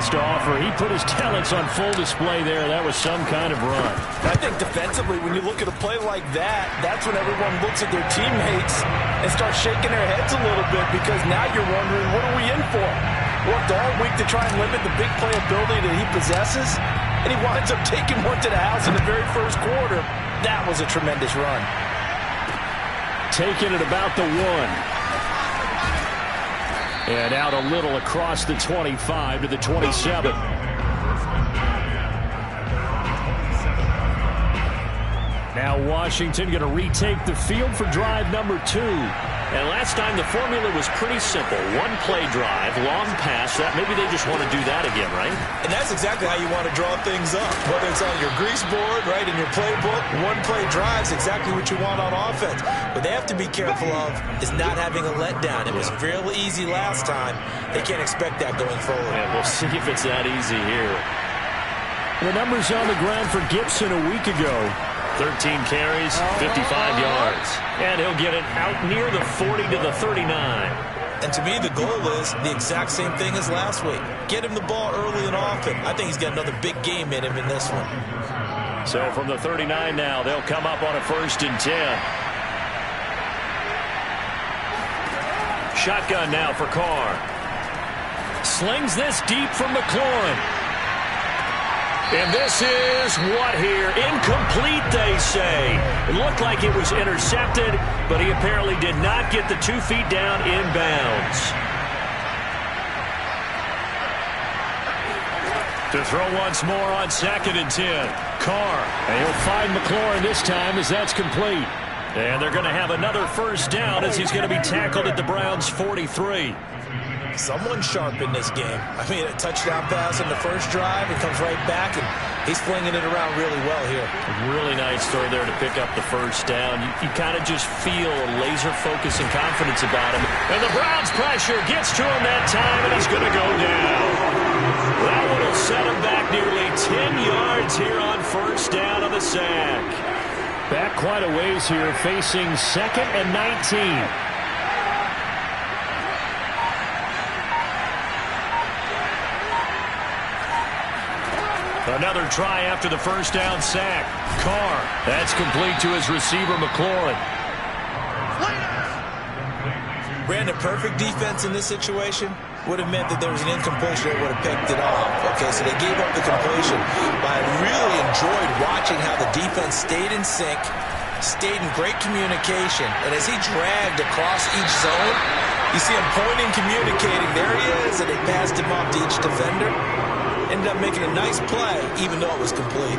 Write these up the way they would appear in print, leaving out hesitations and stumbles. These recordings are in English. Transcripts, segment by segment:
has to offer. He put his talents on full display there. That was some kind of run. I think defensively, when you look at a play like that, that's when everyone looks at their teammates and starts shaking their heads a little bit, because now you're wondering, what are we in for? Worked all week to try and limit the big play ability that he possesses, and he winds up taking one to the house in the very first quarter. That was a tremendous run. Taking it about the 1. And out a little across the 25 to the 27. Now Washington going to retake the field for drive number 2. And last time the formula was pretty simple. One play drive, long pass. That maybe they just want to do that again, right? And that's exactly how you want to draw things up. Whether it's on your grease board, right, in your playbook, one play drive is exactly what you want on offense. What they have to be careful of is not having a letdown. It was real easy last time. They can't expect that going forward. And we'll see if it's that easy here. The numbers on the ground for Gibson a week ago. 13 carries, 55 yards. And he'll get it out near the 40 to the 39. And to me, the goal is the exact same thing as last week. Get him the ball early and often. I think he's got another big game in him in this one. So from the 39 now, they'll come up on a 1st and 10. Shotgun now for Carr. Slings this deep from McLaurin. And this is what here? Incomplete, they say. It looked like it was intercepted, but he apparently did not get the 2 feet down inbounds. To throw once more on 2nd and 10. Carr. And he'll find McLaurin this time as that's complete. And they're going to have another 1st down as he's going to be tackled at the Browns' 43. Someone sharp in this game. I mean, a touchdown pass on the first drive. It comes right back, and he's flinging it around really well here. Really nice throw there to pick up the 1st down. You kind of just feel a laser focus and confidence about him. And the Browns pressure gets to him that time, and he's going to go down. That one will set him back nearly 10 yards here on 1st down on the sack. Back quite a ways here, facing 2nd and 19. Another try after the 1st down sack. Carr. That's complete to his receiver, McLaurin. Brandon, perfect defense in this situation would have meant that there was an incompletion that would have picked it off. Okay, so they gave up the completion. But I really enjoyed watching how the defense stayed in sync, stayed in great communication. And as he dragged across each zone, you see him pointing, communicating. There he is, and they passed him off to each defender. Ended up making a nice play, even though it was complete.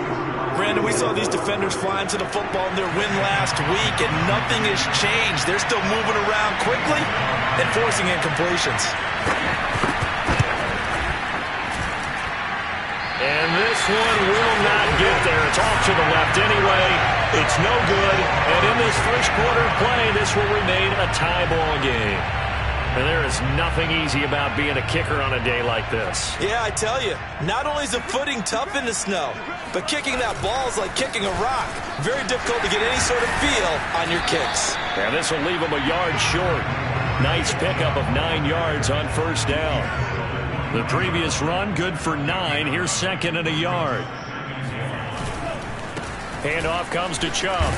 Brandon, we saw these defenders flying to the football in their win last week, and nothing has changed. They're still moving around quickly and forcing incompletions. And this one will not get there. It's off to the left anyway. It's no good. And in this first quarter play, this will remain a tie ball game. And there is nothing easy about being a kicker on a day like this. Yeah, I tell you, not only is the footing tough in the snow, but kicking that ball is like kicking a rock. Very difficult to get any sort of feel on your kicks. And this will leave him a yard short. Nice pickup of 9 yards on 1st down. The previous run, good for 9. Here's 2nd and a yard. Handoff comes to Chubb.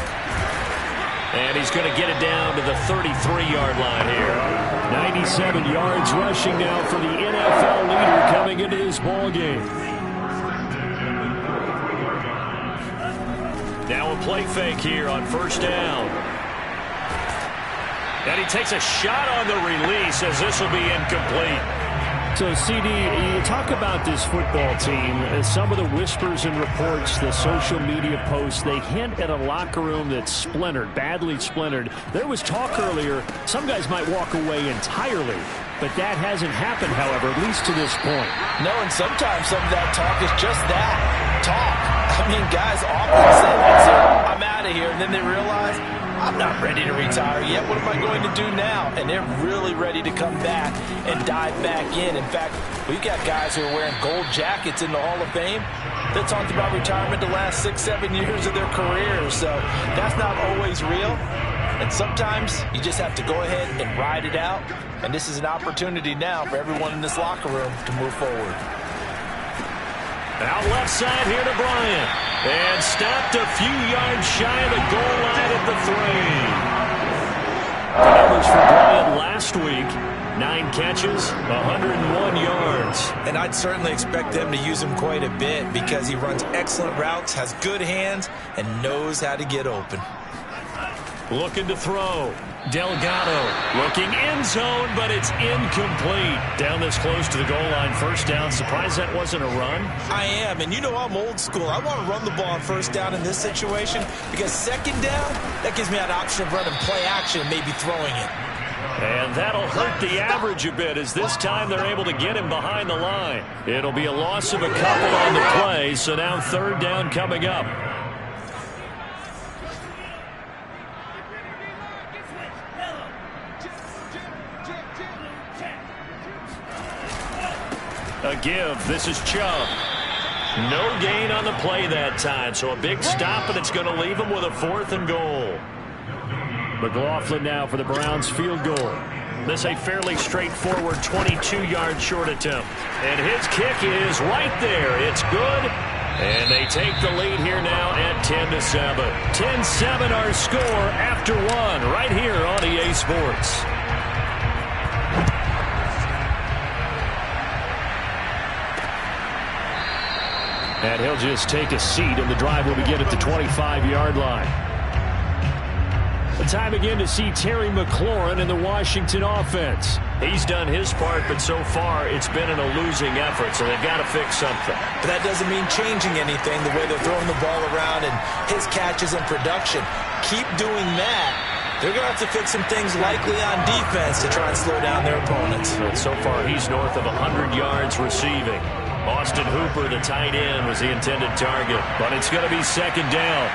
And he's going to get it down to the 33-yard line here. 97 yards rushing now for the NFL leader coming into this ball game. Now a play fake here on 1st down. And he takes a shot on the release as this will be incomplete. So, CD, you talk about this football team, some of the whispers and reports, the social media posts, they hint at a locker room that's splintered, badly splintered. There was talk earlier, some guys might walk away entirely, but that hasn't happened, however, at least to this point. No, and sometimes some of that talk is just that, talk. I mean, guys often say, that's it, I'm out of here, and then they realize, I'm not ready to retire yet. What am I going to do now? And they're really ready to come back and dive back in. In fact, we've got guys who are wearing gold jackets in the Hall of Fame that talked about retirement the last 6-7 years of their careers. So that's not always real. And sometimes you just have to go ahead and ride it out. And this is an opportunity now for everyone in this locker room to move forward. Out left side here to Bryant. And stopped a few yards shy of the goal line at the 3. The numbers for Bryant last week. 9 catches, 101 yards. And I'd certainly expect them to use him quite a bit because he runs excellent routes, has good hands, and knows how to get open. Looking to throw. Delgado looking end zone, but it's incomplete. Down this close to the goal line, first down. Surprised that wasn't a run? I am, and you know I'm old school. I want to run the ball on first down in this situation because second down, that gives me an option of running play action and maybe throwing it. And that'll hurt the average a bit as this time they're able to get him behind the line. It'll be a loss of a couple on the play, so now third down coming up. A give. This is Chubb. No gain on the play that time, so a big stop, and it's going to leave him with a 4th and goal. McLaughlin now for the Browns field goal. This a fairly straightforward 22-yard short attempt. And his kick is right there. It's good. And they take the lead here now at 10-7. 10-7 our score after 1 right here on EA Sports. And he'll just take a seat, and the drive will begin at the 25-yard line. The time again to see Terry McLaurin in the Washington offense. He's done his part, but so far it's been in a losing effort, so they've got to fix something. But that doesn't mean changing anything, the way they're throwing the ball around and his catches and production. Keep doing that. They're going to have to fix some things likely on defense to try and slow down their opponents. And so far he's north of 100 yards receiving. Austin Hooper, the tight end, was the intended target, but it's going to be second down.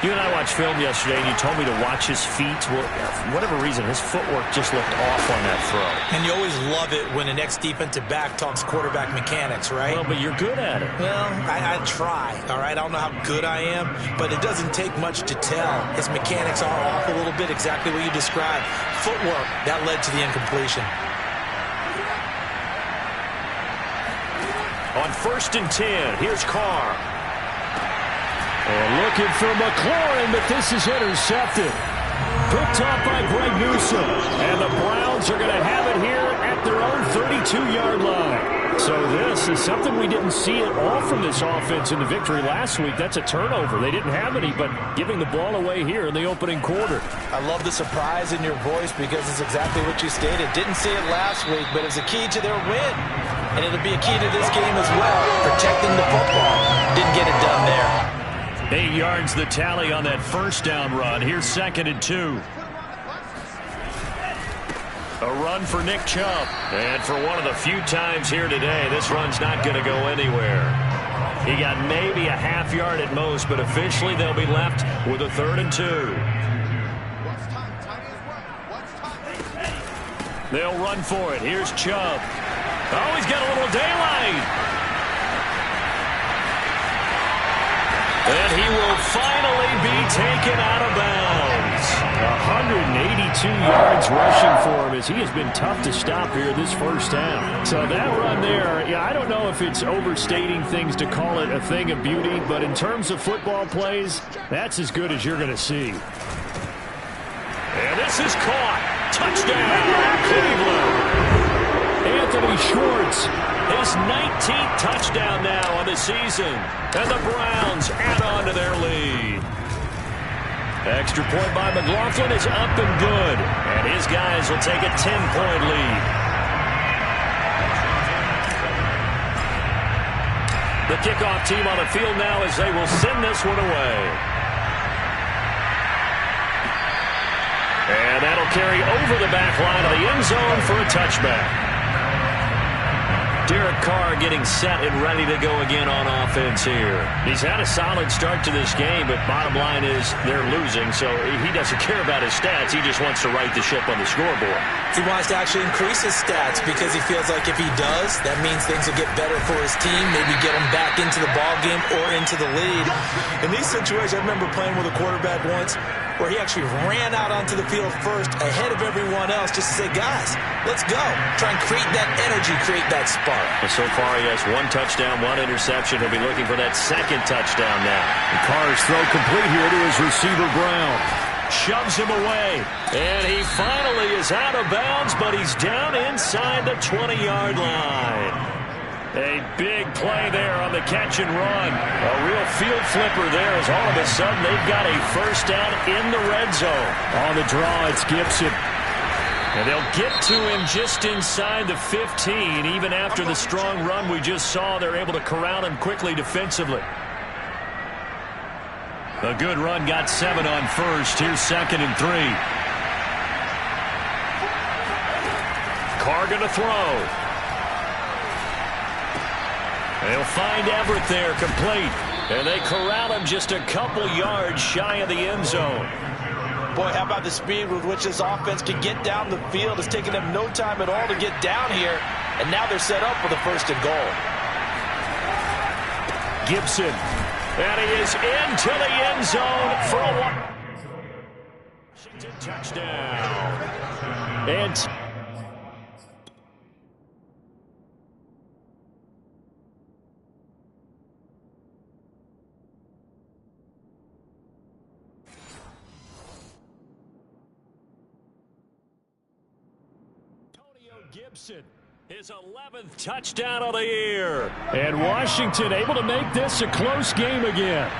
You and I watched film yesterday, and you told me to watch his feet. Well, for whatever reason, his footwork just looked off on that throw. And you always love it when an ex-defensive back talks quarterback mechanics, right? Well, but you're good at it. Well, I try, all right? I don't know how good I am, but it doesn't take much to tell. His mechanics are off a little bit, exactly what you described. Footwork, that led to the incompletion. On 1st and 10, here's Carr. And looking for McLaurin, but this is intercepted. Picked off by Greg Newsome. And the Browns are going to have it here at their own 32-yard line. So this is something we didn't see at all from this offense in the victory last week. That's a turnover. They didn't have any, but giving the ball away here in the opening quarter. I love the surprise in your voice because it's exactly what you stated. Didn't see it last week, but it's a key to their win. And it'll be a key to this game as well, protecting the football. Didn't get it done there. 8 yards the tally on that first down run. Here's 2nd and 2. A run for Nick Chubb. And for one of the few times here today, this run's not going to go anywhere. He got maybe a half yard at most, but officially they'll be left with a 3rd and 2. They'll run for it. Here's Chubb. Oh, he's got a little daylight. And he will finally be taken out of bounds. 182 yards rushing for him as he has been tough to stop here this first half. So that run there, yeah, I don't know if it's overstating things to call it a thing of beauty, but in terms of football plays, that's as good as you're going to see. And this is caught. Touchdown, Cleveland. Anthony Schwartz, his 19th touchdown now on the season. And the Browns add on to their lead. Extra point by McLaughlin is up and good. And his guys will take a 10-point lead. The kickoff team on the field now as they will send this one away. And that'll carry over the back line of the end zone for a touchback. Derek Carr getting set and ready to go again on offense here. He's had a solid start to this game, but bottom line is they're losing, so he doesn't care about his stats. He just wants to right the ship on the scoreboard. He wants to actually increase his stats because he feels like if he does, that means things will get better for his team, maybe get him back into the ball game or into the lead. In these situations, I remember playing with a quarterback once. where he actually ran out onto the field first ahead of everyone else just to say, guys, let's go. Try and create that energy, create that spark. And so far he has 1 touchdown, 1 interception. He'll be looking for that 2nd touchdown now. And Carr's throw complete here to his receiver, Brown. Shoves him away. And he finally is out of bounds, but he's down inside the 20-yard line. A big play there on the catch and run. A real field flipper there as all of a sudden they've got a first down in the red zone. On the draw, it's Gibson. And they'll get to him just inside the 15. Even after the strong run we just saw, they're able to corral him quickly defensively. A good run, got 7 on first. Here's 2nd and 3. Carr going to throw. They'll find Everett there, complete. And they corral him just a couple yards shy of the end zone. Boy, how about the speed with which this offense can get down the field? It's taken them no time at all to get down here. And now they're set up with a 1st and goal. Gibson. And he is into the end zone for a Washington touchdown. And Gibson, his 11th touchdown of the year. And Washington able to make this a close game again.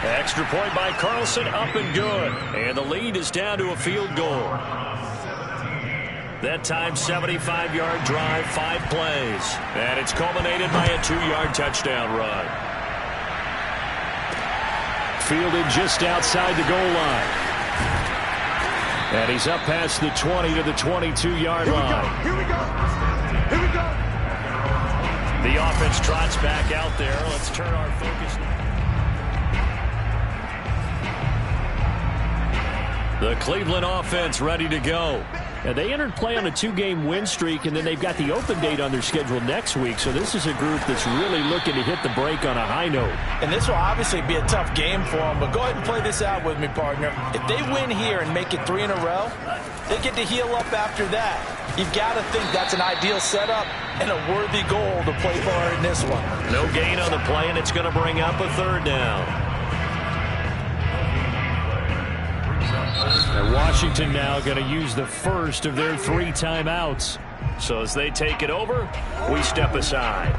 Extra point by Carlson, up and good. And the lead is down to a field goal. That time, 75-yard drive, 5 plays. And it's culminated by a 2-yard touchdown run. Fielded just outside the goal line. And he's up past the 20 to the 22-yard line. Here we go. Here we go. The offense trots back out there. Let's turn our focus now. The Cleveland offense ready to go. And they entered play on a 2-game win streak, and then they've got the open date on their schedule next week. So this is a group that's really looking to hit the break on a high note. And this will obviously be a tough game for them, but go ahead and play this out with me, partner. If they win here and make it 3 in a row, they get to heal up after that. You've got to think that's an ideal setup and a worthy goal to play for in this one. No gain on the play, and it's going to bring up a 3rd down. And Washington now going to use the first of their 3 timeouts. So as they take it over, we step aside.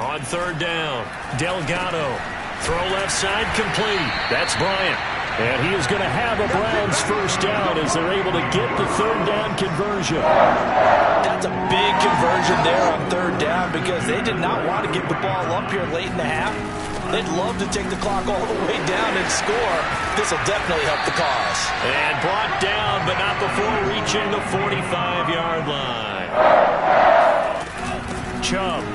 On 3rd down, Delgado. Throw left side, complete. That's Bryant. And he is going to have a Browns first down as they're able to get the 3rd down conversion. That's a big conversion there on 3rd down because they did not want to give the ball up here late in the half. They'd love to take the clock all the way down and score. This will definitely help the cause. And brought down, but not before reaching the 45-yard line. Chubb.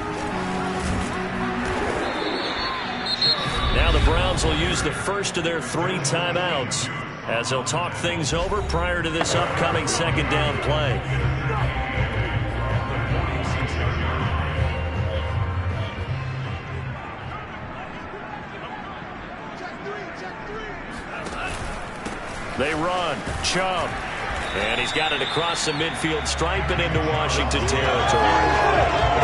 Now the Browns will use the first of their 3 timeouts as they'll talk things over prior to this upcoming 2nd down play. They run. Chubb. And he's got it across the midfield stripe and into Washington territory.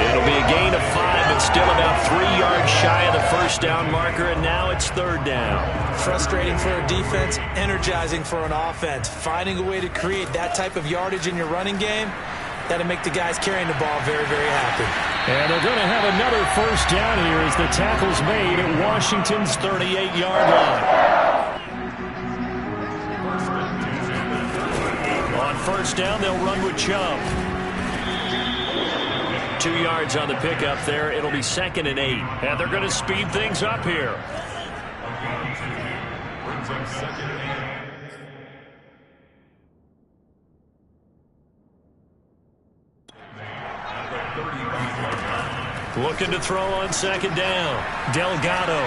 It'll be a gain of 5, but still about 3 yards shy of the first down marker, and now it's 3rd down. Frustrating for a defense, energizing for an offense. Finding a way to create that type of yardage in your running game, that'll make the guys carrying the ball very, very happy. And they're going to have another first down here as the tackle's made at Washington's 38-yard line. On 1st down, they'll run with Chubb. 2 yards on the pickup there. It'll be 2nd and 8. And they're going to speed things up here. Looking to throw on 2nd down. Delgado.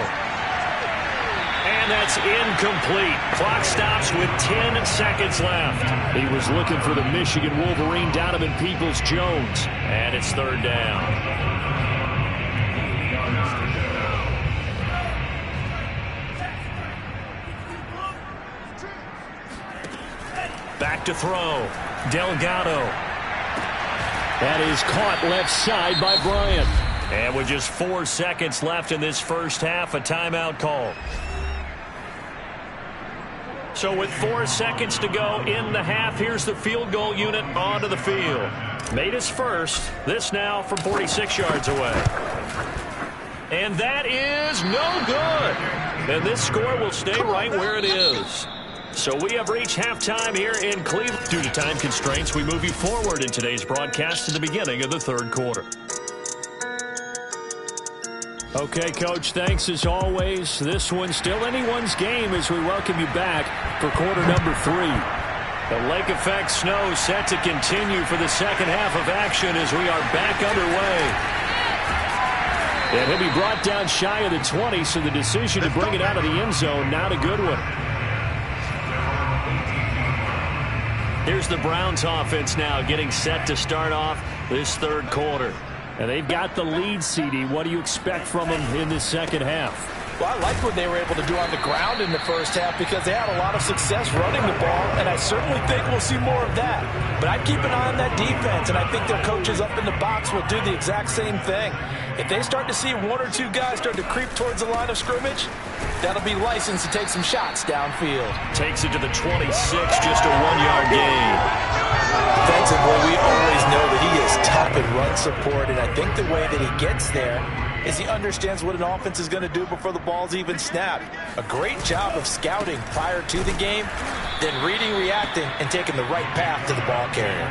And that's incomplete. Clock stops with 10 seconds left. He was looking for the Michigan Wolverine, Donovan Peoples-Jones. And it's third down. Back to throw. Delgado. That is caught left side by Bryant. And with just 4 seconds left in this first half, a timeout call. So with 4 seconds to go in the half, here's the field goal unit onto the field. Made his first. This now from 46 yards away. And that is no good. And this score will stay right where it is. So we have reached halftime here in Cleveland. Due to time constraints, we move you forward in today's broadcast to the beginning of the third quarter. Okay, Coach, thanks as always. This one's still anyone's game as we welcome you back for quarter number 3. The lake effect snow set to continue for the second half of action as we are back underway. And he'll be brought down shy of the 20, so the decision to bring it out of the end zone, not a good one. Here's the Browns offense now getting set to start off this third quarter. And they've got the lead, CD. What do you expect from them in this second half? Well, I liked what they were able to do on the ground in the first half because they had a lot of success running the ball, and I certainly think we'll see more of that. But I'd keep an eye on that defense, and I think their coaches up in the box will do the exact same thing. If they start to see 1 or 2 guys start to creep towards the line of scrimmage, that'll be licensed to take some shots downfield. Takes it to the 26, just a 1-yard gain. Defensively, we always know that he is tough in run support, and I think the way that he gets there is he understands what an offense is going to do before the ball's even snapped. A great job of scouting prior to the game, then reading, reacting, and taking the right path to the ball carrier.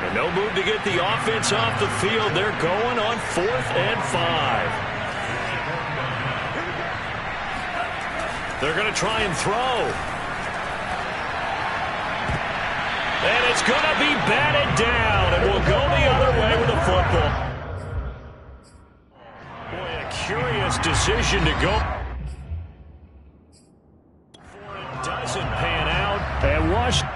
And no move to get the offense off the field. They're going on 4th and 5. They're going to try and throw. And it's going to be batted down, and we'll go the other way with the football. Boy, a curious decision to go. It doesn't pan out. And Washington.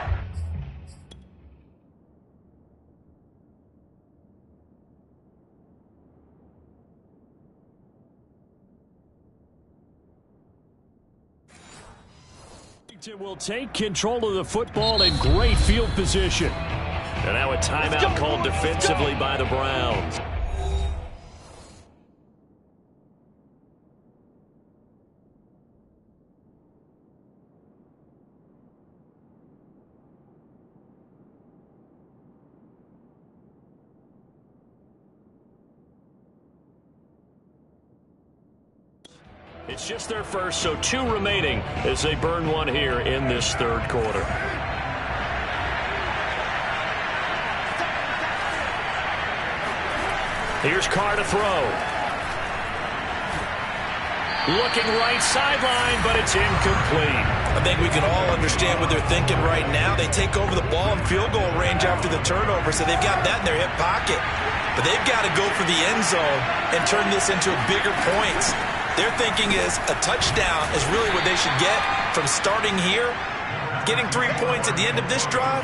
Will take control of the football in great field position. And now a timeout called defensively by the Browns. It's just their first, so 2 remaining as they burn one here in this third quarter. Here's Carr to throw. Looking right sideline, but it's incomplete. I think we can all understand what they're thinking right now. They take over the ball in field goal range after the turnover, so they've got that in their hip pocket. But they've got to go for the end zone and turn this into bigger points. Their thinking is a touchdown is really what they should get from starting here. Getting 3 points at the end of this drive,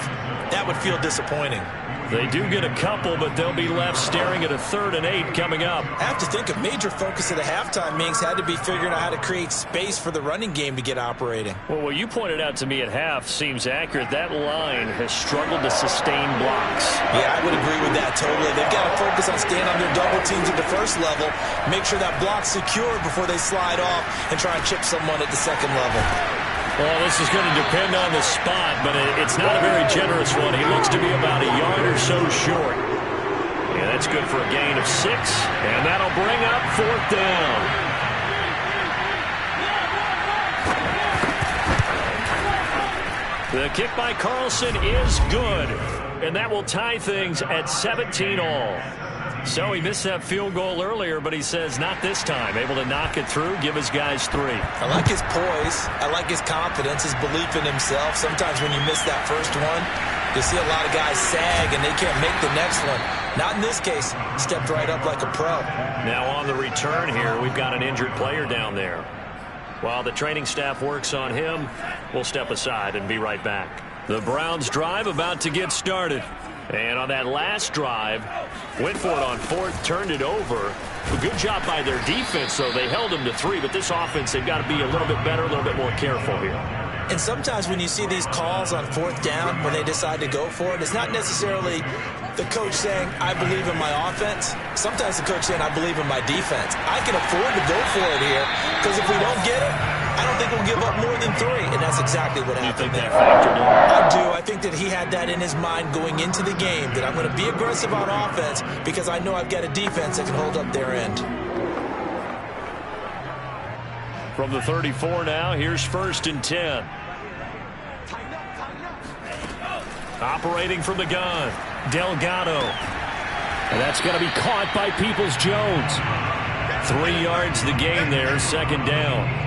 that would feel disappointing. They do get a couple, but they'll be left staring at a 3rd and 8 coming up. I have to think a major focus of the halftime meetings had to be figuring out how to create space for the running game to get operating. Well, what you pointed out to me at half seems accurate. That line has struggled to sustain blocks. Yeah, I would agree with that totally. They've got to focus on staying on their double teams at the first level, make sure that block's secure before they slide off and try and chip someone at the second level. Well, this is going to depend on the spot, but it's not a very generous one. He looks to be about a yard or so short. Yeah, that's good for a gain of 6, and that'll bring up 4th down. The kick by Carlson is good, and that will tie things at 17 all. So he missed that field goal earlier, but he says not this time. Able to knock it through, give his guys 3. I like his poise. I like his confidence, his belief in himself. Sometimes when you miss that first one, you see a lot of guys sag and they can't make the next one. Not in this case. Stepped right up like a pro. Now on the return here, we've got an injured player down there. While the training staff works on him, we'll step aside and be right back. The Browns drive about to get started. And on that last drive, went for it on fourth, turned it over. A good job by their defense, though. They held them to 3, but this offense, they've got to be a little bit better, a little bit more careful here. And sometimes when you see these calls on fourth down, when they decide to go for it, it's not necessarily the coach saying, I believe in my offense. Sometimes the coach saying, I believe in my defense. I can afford to go for it here, because if we don't get it, I don't think we'll give up more than 3, and that's exactly what happened there. I do. I think that he had that in his mind going into the game, that I'm going to be aggressive on offense because I know I've got a defense that can hold up their end. From the 34 now, here's 1st and 10. Operating from the gun, Delgado. And that's going to be caught by Peoples-Jones. 3 yards the gain there, 2nd down.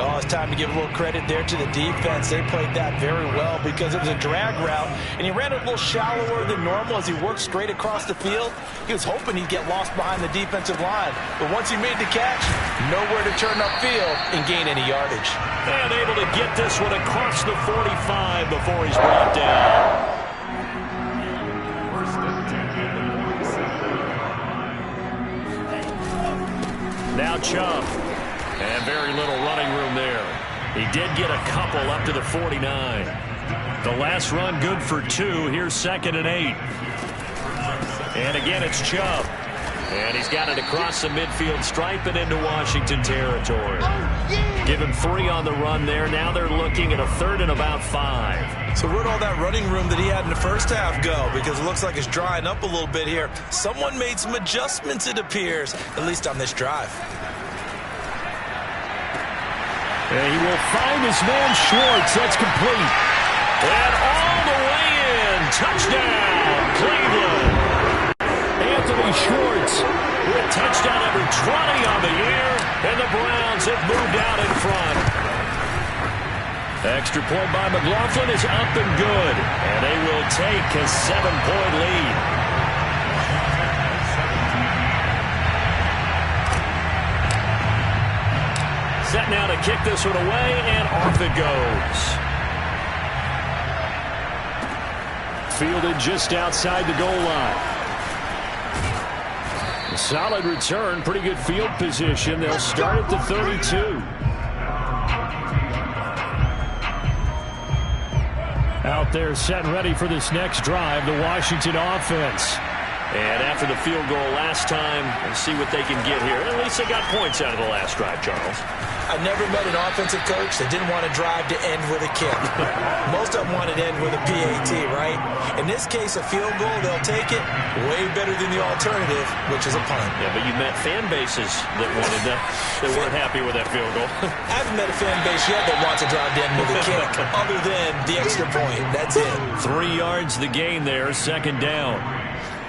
Oh, it's time to give a little credit there to the defense. They played that very well because it was a drag route, and he ran it a little shallower than normal as he worked straight across the field. He was hoping he'd get lost behind the defensive line, but once he made the catch, nowhere to turn upfield and gain any yardage. And able to get this one across the 45 before he's brought down. Now Chubb. And very little running room there. He did get a couple up to the 49. The last run good for 2. Here's 2nd and 8. And again, it's Chubb. And he's got it across the midfield stripe and into Washington territory. Give him 3 on the run there. Now they're looking at a 3rd and about 5. So where'd all that running room that he had in the first half go? Because it looks like it's drying up a little bit here. Someone made some adjustments, it appears, at least on this drive. And he will find his man Schwartz. That's complete. And all the way in. Touchdown, Cleveland. Anthony Schwartz with touchdown number 20 on the year. And the Browns have moved out in front. Extra point by McLaughlin is up and good. And they will take a 7-point lead. Set now to kick this one away, and off it goes. Fielded just outside the goal line. A solid return, pretty good field position. They'll start at the 32. Out there set and ready for this next drive, the Washington offense. And after the field goal last time, let's see what they can get here. At least they got points out of the last drive, Charles. I've never met an offensive coach that didn't want to drive to end with a kick. Most of them want to end with a PAT, right? In this case, a field goal, they'll take it. Way better than the alternative, which is a punt. Yeah, but you met fan bases that wanted that. They weren't happy with that field goal. I haven't met a fan base yet that wants to drive to end with a kick, other than the extra point. That's it. 3 yards the gain there, 2nd down.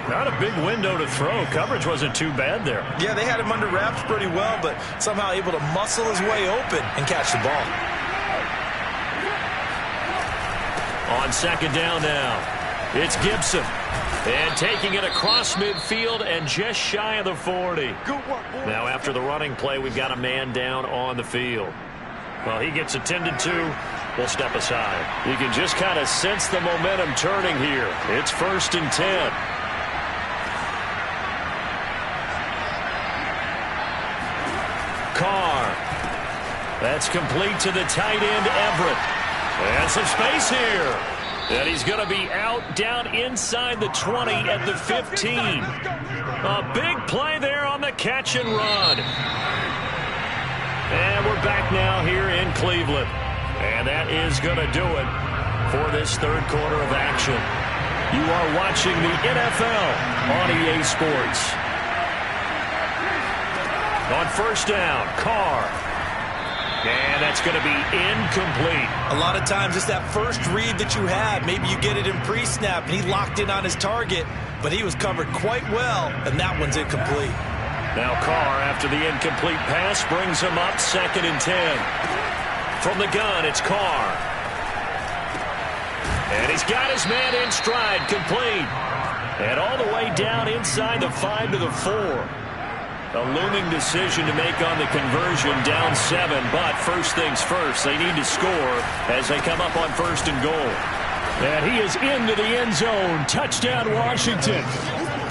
Not a big window to throw. Coverage wasn't too bad there. Yeah, they had him under wraps pretty well, but somehow able to muscle his way open and catch the ball. On 2nd down now, it's Gibson. And taking it across midfield and just shy of the 40. Now after the running play, we've got a man down on the field. Well, he gets attended to. We'll step aside. You can just kind of sense the momentum turning here. It's 1st and 10. Carr. That's complete to the tight end, Everett. And some space here. And he's going to be out down inside the 20 at the 15. A big play there on the catch and run. And we're back now here in Cleveland. And that is going to do it for this 3rd quarter of action. You are watching the NFL on EA Sports. On 1st down, Carr. And that's going to be incomplete. A lot of times it's that first read that you have. Maybe you get it in pre-snap, and he locked in on his target, but he was covered quite well, and that one's incomplete. Now Carr, after the incomplete pass, brings him up 2nd and 10. From the gun, it's Carr. And he's got his man in stride, complete. And all the way down inside the 5 to the 4. A looming decision to make on the conversion, down 7. But first things first, they need to score as they come up on 1st and goal. And he is into the end zone. Touchdown, Washington.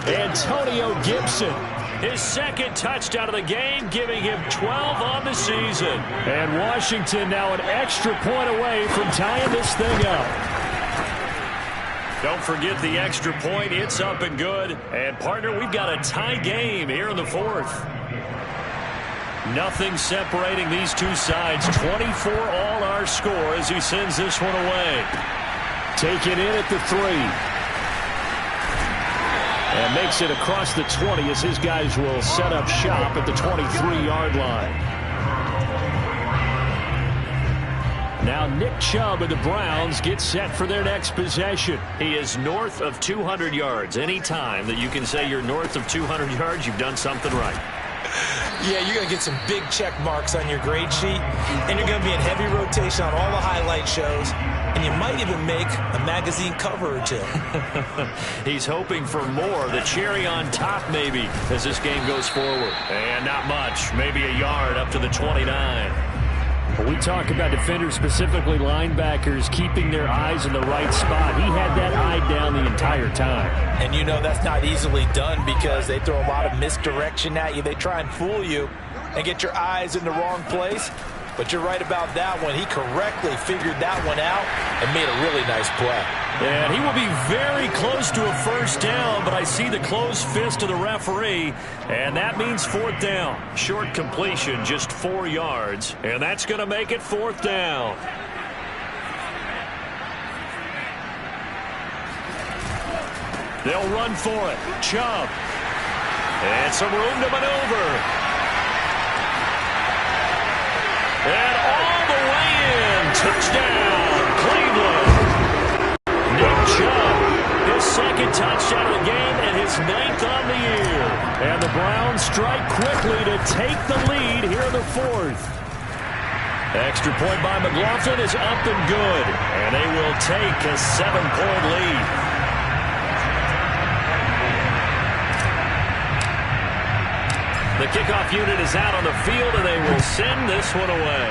Antonio Gibson. His 2nd touchdown of the game, giving him 12 on the season. And Washington now an extra point away from tying this thing up. Don't forget the extra point. It's up and good. And, partner, we've got a tie game here in the 4th. Nothing separating these two sides. 24 all our score as he sends this one away. Taken in at the 3. And makes it across the 20 as his guys will set up shop at the 23-yard line. Now Nick Chubb of the Browns gets set for their next possession. He is north of 200 yards. Any time that you can say you're north of 200 yards, you've done something right. Yeah, you're going to get some big check marks on your grade sheet, and you're going to be in heavy rotation on all the highlight shows, and you might even make a magazine cover or 2. He's hoping for more, the cherry on top maybe, as this game goes forward. And not much, maybe a yard up to the 29. We talk about defenders, specifically linebackers, keeping their eyes in the right spot. He had that eye down the entire time. And you know that's not easily done because they throw a lot of misdirection at you. They try and fool you and get your eyes in the wrong place. But you're right about that one. He correctly figured that one out and made a really nice play. And he will be very close to a 1st down, but I see the closed fist of the referee, and that means 4th down. Short completion, just 4 yards, and that's going to make it 4th down. They'll run for it. Chubb. And some room to maneuver. And all the way in. Touchdown, Cleveland. Nick Chubb, his 2nd touchdown of the game and his 9th on the year. And the Browns strike quickly to take the lead here in the 4th. Extra point by McLaughlin is up and good. And they will take a 7-point lead. The kickoff unit is out on the field, and they will send this one away.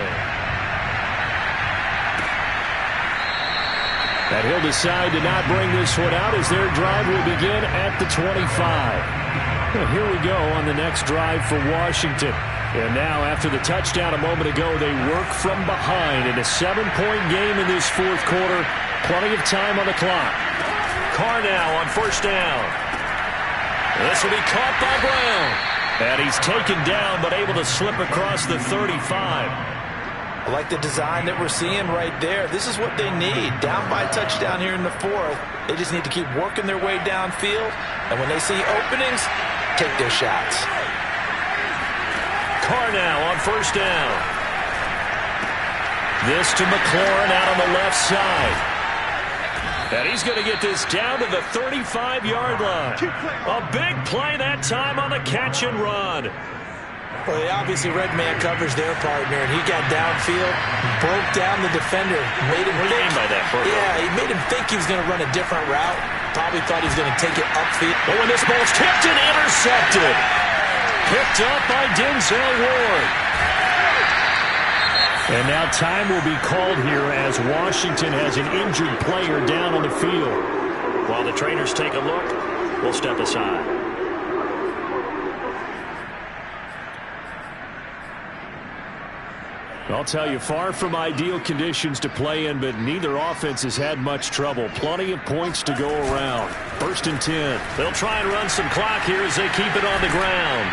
And he'll decide to not bring this one out as their drive will begin at the 25. Well, here we go on the next drive for Washington. And now, after the touchdown a moment ago, they work from behind in a 7-point game in this 4th quarter. Plenty of time on the clock. Carr now on 1st down. This will be caught by Brown. And he's taken down, but able to slip across the 35. I like the design that we're seeing right there. This is what they need. Down by a touchdown here in the 4th. They just need to keep working their way downfield. And when they see openings, take their shots. Carr now on 1st down. This to McLaurin out on the left side. And he's going to get this down to the 35-yard line. A big play that time on the catch and run. Well, they obviously red man covers their partner, and he got downfield, broke down the defender, made him think. By that, yeah, he made him think he was going to run a different route. Probably thought he was going to take it upfield. But when this ball's tipped and intercepted, picked up by Denzel Ward. And now time will be called here as Washington has an injured player down on the field. While the trainers take a look, we'll step aside. I'll tell you, far from ideal conditions to play in, but neither offense has had much trouble. Plenty of points to go around. 1st and 10. They'll try and run some clock here as they keep it on the ground.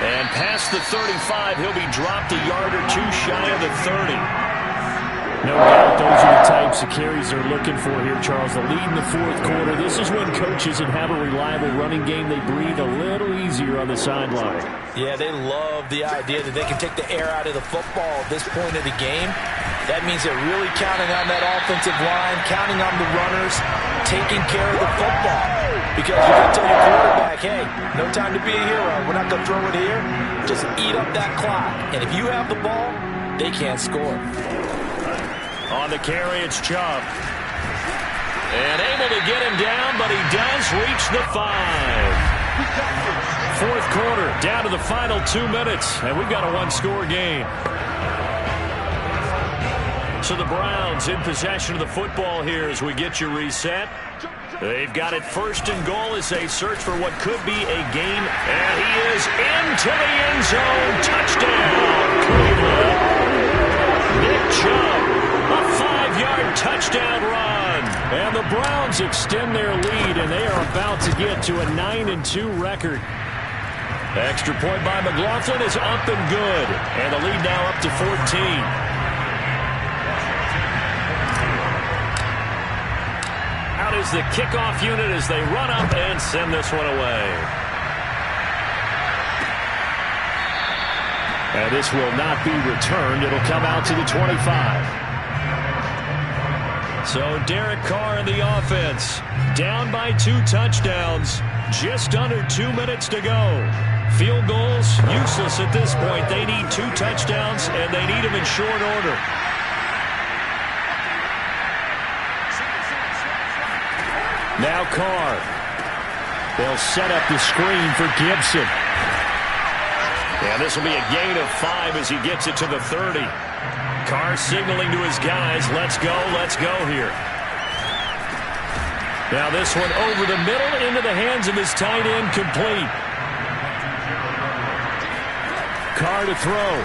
And past the 35, he'll be dropped a yard or 2 shy of the 30. No doubt those are the types of carries they're looking for here, Charles. The lead in the 4th quarter. This is when coaches that have a reliable running game, they breathe a little easier on the sideline. Yeah, they love the idea that they can take the air out of the football at this point of the game. That means they're really counting on that offensive line, counting on the runners, taking care of the football. Because you can tell your quarterback, hey, no time to be a hero. We're not going to throw it here. Just eat up that clock. And if you have the ball, they can't score. On the carry, it's Chubb. And able to get him down, but he does reach the 5. fourth quarter, down to the final 2 minutes, and we've got a one-score game. So the Browns in possession of the football here as we get you reset. They've got it first and goal as they search for what could be a game. And he is into the end zone. Touchdown, Cleveland. Nick Chubb, a 5-yard touchdown run. And the Browns extend their lead, and they are about to get to a 9-2 record. Extra point by McLaughlin is up and good. And the lead now up to 14. Is the kickoff unit as they run up and send this one away. And this will not be returned. It'll come out to the 25. So Derek Carr in the offense, down by 2 touchdowns, just under 2 minutes to go. Field goals useless at this point. They need 2 touchdowns, and they need them in short order. Now Carr. They'll set up the screen for Gibson. And this will be a gain of 5 as he gets it to the 30. Carr signaling to his guys, let's go here. Now this one over the middle into the hands of his tight end, complete. Carr to throw.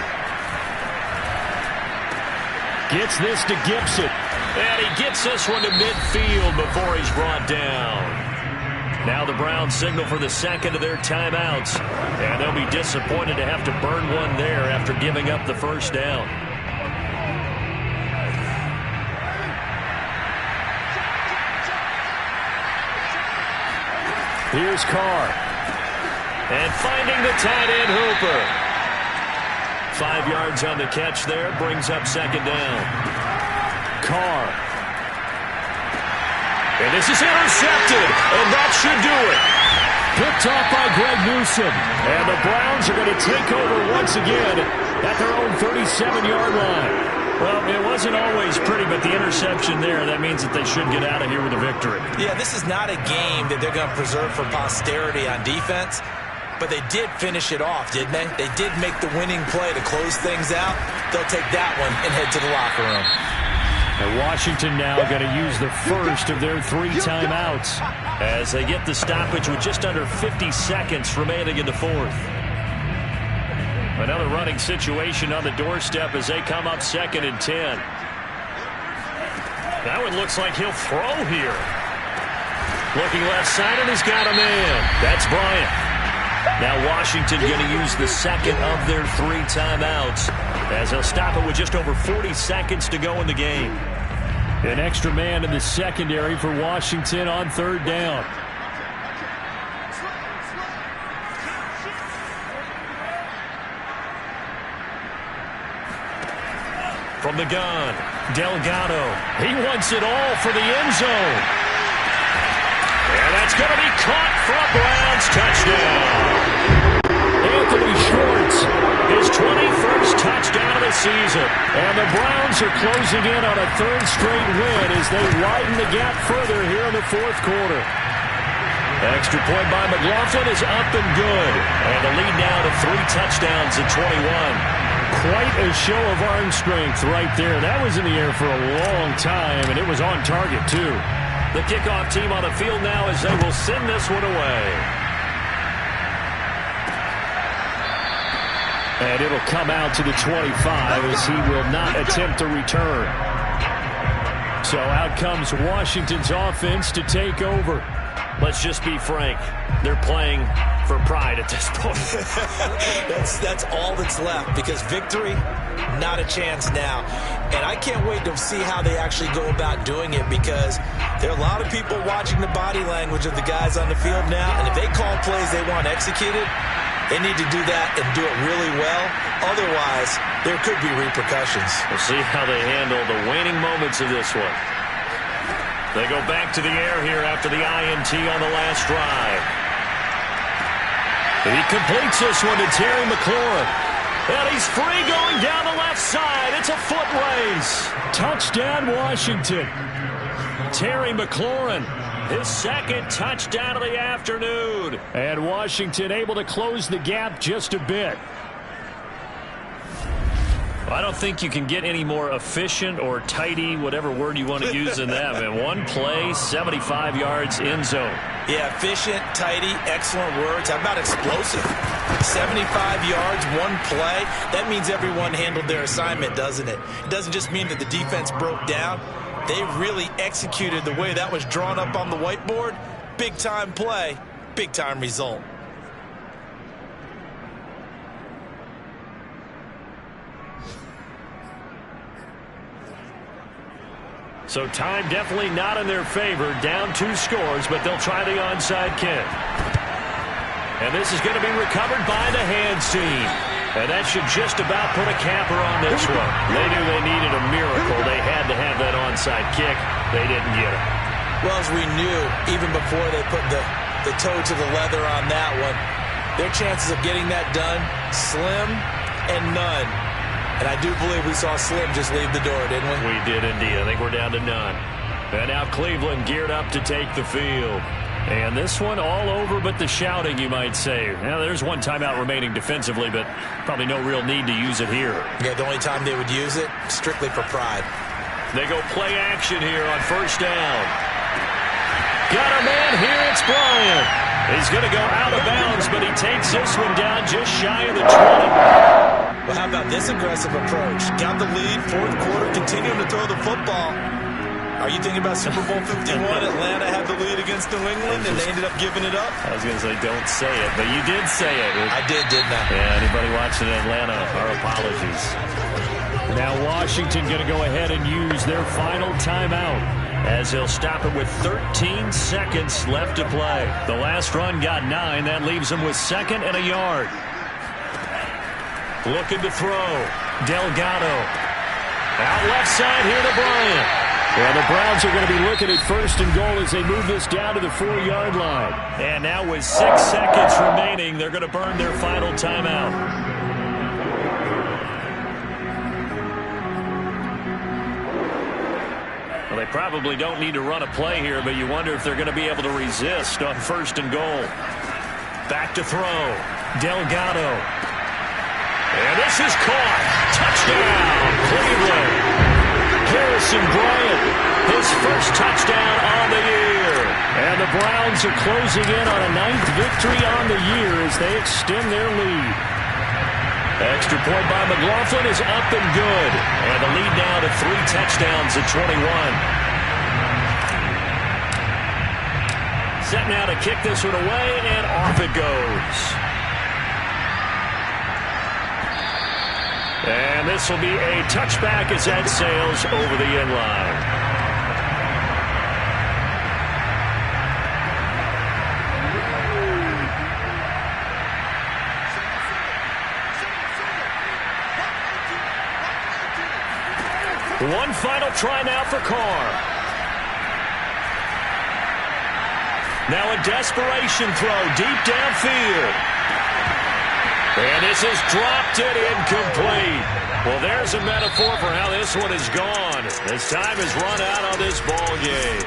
Gets this to Gibson. And he gets this one to midfield before he's brought down. Now the Browns signal for the second of their timeouts. And they'll be disappointed to have to burn one there after giving up the first down. Here's Carr. And finding the tight end Hooper. 5 yards on the catch there, brings up second down. Carr. And this is intercepted, and that should do it. Picked off by Greg Newsome. And the Browns are going to take over once again at their own 37-yard line. Well, it wasn't always pretty, but the interception there, that means that they should get out of here with a victory. Yeah, this is not a game that they're going to preserve for posterity on defense, but they did finish it off, didn't they? They did make the winning play to close things out. They'll take that one and head to the locker room. And Washington now going to use the first of their 3 timeouts as they get the stoppage with just under 50 seconds remaining in the fourth. Another running situation on the doorstep as they come up 2nd and 10. That one looks like he'll throw here. Looking left side, and he's got a man. That's Bryant. Now Washington going to use the second of their 3 timeouts as they'll stop it with just over 40 seconds to go in the game. An extra man in the secondary for Washington on 3rd down. From the gun, Delgado. He wants it all for the end zone. And that's going to be caught for a Browns touchdown. Anthony Schwartz, his 21st touchdown of the season. And the Browns are closing in on a 3rd straight win as they widen the gap further here in the 4th quarter. Extra point by McLaughlin is up and good. And the lead now to 3 touchdowns at 21. Quite a show of arm strength right there. That was in the air for a long time, and it was on target, too. The kickoff team on the field now as they will send this one away. And it'll come out to the 25 as he will not attempt to return. So out comes Washington's offense to take over. Let's just be frank. They're playing for pride at this point. That's all that's left, because victory, not a chance now. And I can't wait to see how they actually go about doing it, because there are a lot of people watching the body language of the guys on the field now, and if they call plays they want executed, they need to do that and do it really well. Otherwise, there could be repercussions. We'll see how they handle the waning moments of this one. They go back to the air here after the INT on the last drive. He completes this one to Terry McLaurin. And he's free going down the left side. It's a foot race. Touchdown, Washington. Terry McLaurin, his second touchdown of the afternoon. And Washington able to close the gap just a bit. I don't think you can get any more efficient or tidy, whatever word you want to use in that. And one play, 75 yards in zone. Yeah, efficient, tidy, excellent words. How about explosive? 75 yards, one play. That means everyone handled their assignment, doesn't it? It doesn't just mean that the defense broke down. They really executed the way that was drawn up on the whiteboard. Big-time play, big-time result. So time definitely not in their favor. Down 2 scores, but they'll try the onside kick. And this is going to be recovered by the hands team. And that should just about put a capper on this one. They knew they needed a miracle. They had to have that onside kick. They didn't get it. Well, as we knew, even before they put the toe to the leather on that one, their chances of getting that done, slim and none. And I do believe we saw Slim just leave the door, didn't we? We did indeed. I think we're down to none. And now Cleveland geared up to take the field. And this one all over but the shouting, you might say. Now, there's one timeout remaining defensively, but probably no real need to use it here. Yeah, the only time they would use it, strictly for pride. They go play action here on first down. Got a man here, it's Bryant. He's going to go out of bounds, but he takes this one down just shy of the 20. Well, how about this aggressive approach? Got the lead, fourth quarter, continuing to throw the football. Are you thinking about Super Bowl 51? Atlanta had the lead against New England, and they ended up giving it up? I was going to say, don't say it, but you did say it. I did, didn't I? Yeah, anybody watching Atlanta, our apologies. Now Washington going to go ahead and use their final timeout, as they'll stop it with 13 seconds left to play. The last run got 9. That leaves them with 2nd and a yard. Looking to throw. Delgado. Out left side here to Bryant. And the Browns are going to be looking at 1st and goal as they move this down to the 4-yard line. And now with 6 seconds remaining, they're going to burn their final timeout. Well, they probably don't need to run a play here, but you wonder if they're going to be able to resist on 1st and goal. Back to throw. Delgado. And this is caught. Touchdown, Cleveland. Harrison Bryant, his first touchdown on the year. And the Browns are closing in on a 9th victory on the year as they extend their lead. Extra point by McLaughlin is up and good. And the lead now to 3 touchdowns at 21. Set now to kick this one away, and off it goes. And this will be a touchback as that sails over the end line. One final try now for Carr. Now a desperation throw deep downfield. And this is dropped it incomplete. Well, there's a metaphor for how this one is gone. As time has run out on this ball game.